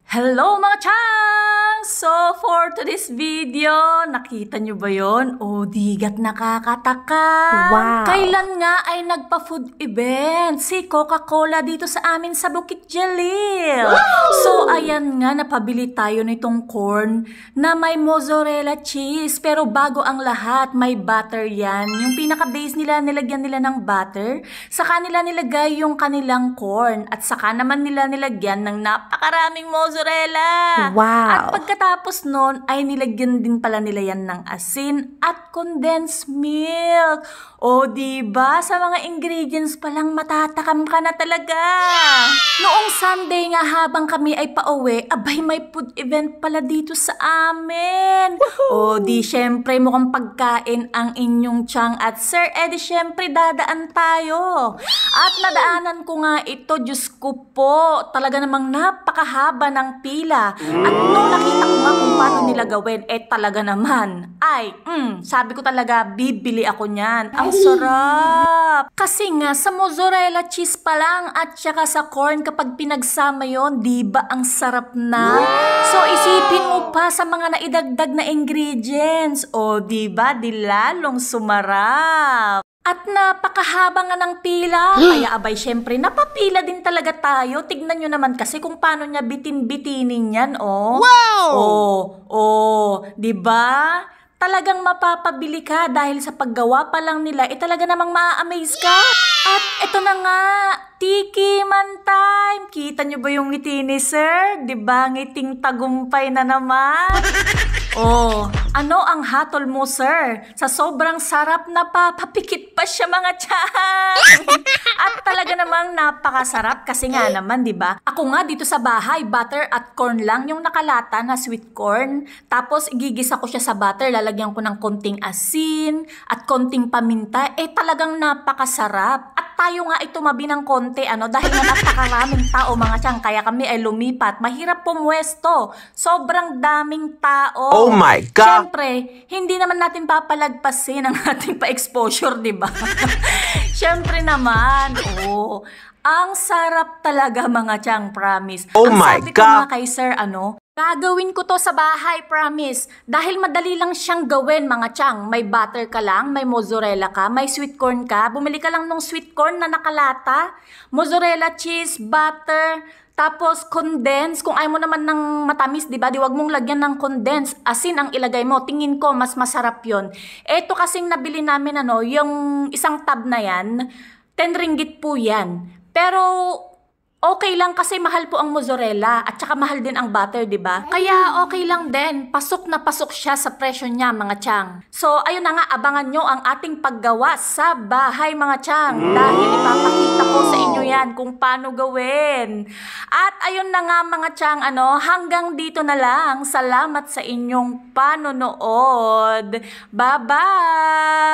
Hello mga chang! So for today's video, nakita nyo ba yon? Digat nakakataka. Wow! Kailan nga ay nagpa-food event si Coca-Cola dito sa amin sa Bukit Jalil. Wow! So ayan nga, napabili tayo nitong corn na may mozzarella cheese. Pero bago ang lahat, may butter yan. Yung pinaka-base nila, nilagyan nila ng butter. Saka nila nilagay yung kanilang corn. At saka naman nila nilagyan ng napakaraming mozzarella. Wow! At pagkatapos nun ay nilagyan din pala nila yan ng asin at condensed milk. Diba? Sa mga ingredients pa lang matatakam ka na talaga. Noong Sunday nga habang kami ay pauwi, abay may food event pala dito sa amin. Di syempre mukhang pagkain ang inyong tiyang at sir, di syempre dadaan tayo. At nadaanan ko nga ito, Diyos ko po, talaga namang napakahaba ng pila. At nung nakita ko nga kung paano nila gawin, talaga naman, sabi ko talaga, bibili ako niyan. Ang sarap! Kasi nga, sa mozzarella cheese pa lang at saka sa corn, kapag pinagsama yon, diba ang sarap na? So, isipin mo pa sa mga naidagdag na ingredients. Diba? Di lalong sumarap. At napakahaba nga ng pila, kaya abay syempre napapila din talaga tayo. Tignan nyo naman kasi kung paano niya bitin-bitinin yan, Wow! Diba? Talagang mapapabili ka dahil sa paggawa pa lang nila, talaga namang ma-amaze ka. At eto na nga, tikiman time. Kita nyo ba yung ngiti ni sir? Diba ngiting tagumpay na naman? Ano ang hatol mo, sir? Sa sobrang sarap, napapapikit pa siya, mga tiyan. At talaga namang napakasarap kasi nga naman, di ba? Ako nga dito sa bahay, butter at corn lang yung nakalata na sweet corn. Tapos igigisa ko siya sa butter, lalagyan ko ng konting asin at konting paminta. Talagang napakasarap. At tayo nga ay tumabi ng konti, dahil nga napakaraming tao, mga tiyan. Kaya kami ay lumipat. Mahirap pumwesto. Sobrang daming tao. Oh my God! Siyempre, hindi naman natin papalagpasin ang ating pa-exposure, di ba? Siyempre naman, ang sarap talaga, mga tiyang, promise. Oh ang my sabi ko God! nga kay sir, gagawin ko to sa bahay, promise. Dahil madali lang siyang gawin, mga tiyang. May butter ka lang, may mozzarella ka, may sweet corn ka. Bumili ka lang ng sweet corn na nakalata. Mozzarella cheese, butter, tapos condense. Kung ayaw mo naman ng matamis, di ba? Di wag mong lagyan ng condense. Asin ang ilagay mo. Tingin ko mas masarap 'yon. Ito kasing nabili namin yung isang tab na yan, 10 ringgit po 'yan. Pero okay lang kasi mahal po ang mozzarella at saka mahal din ang butter, di ba? Kaya okay lang din. Pasok na pasok siya sa presyo niya, mga tiyang. So, ayun na nga, abangan nyo ang ating paggawa sa bahay, mga tiyang. Dahil ipapakita ko sa inyo yan kung paano gawin. At ayun na nga, mga tiyang, hanggang dito na lang. Salamat sa inyong panonood. Bye-bye!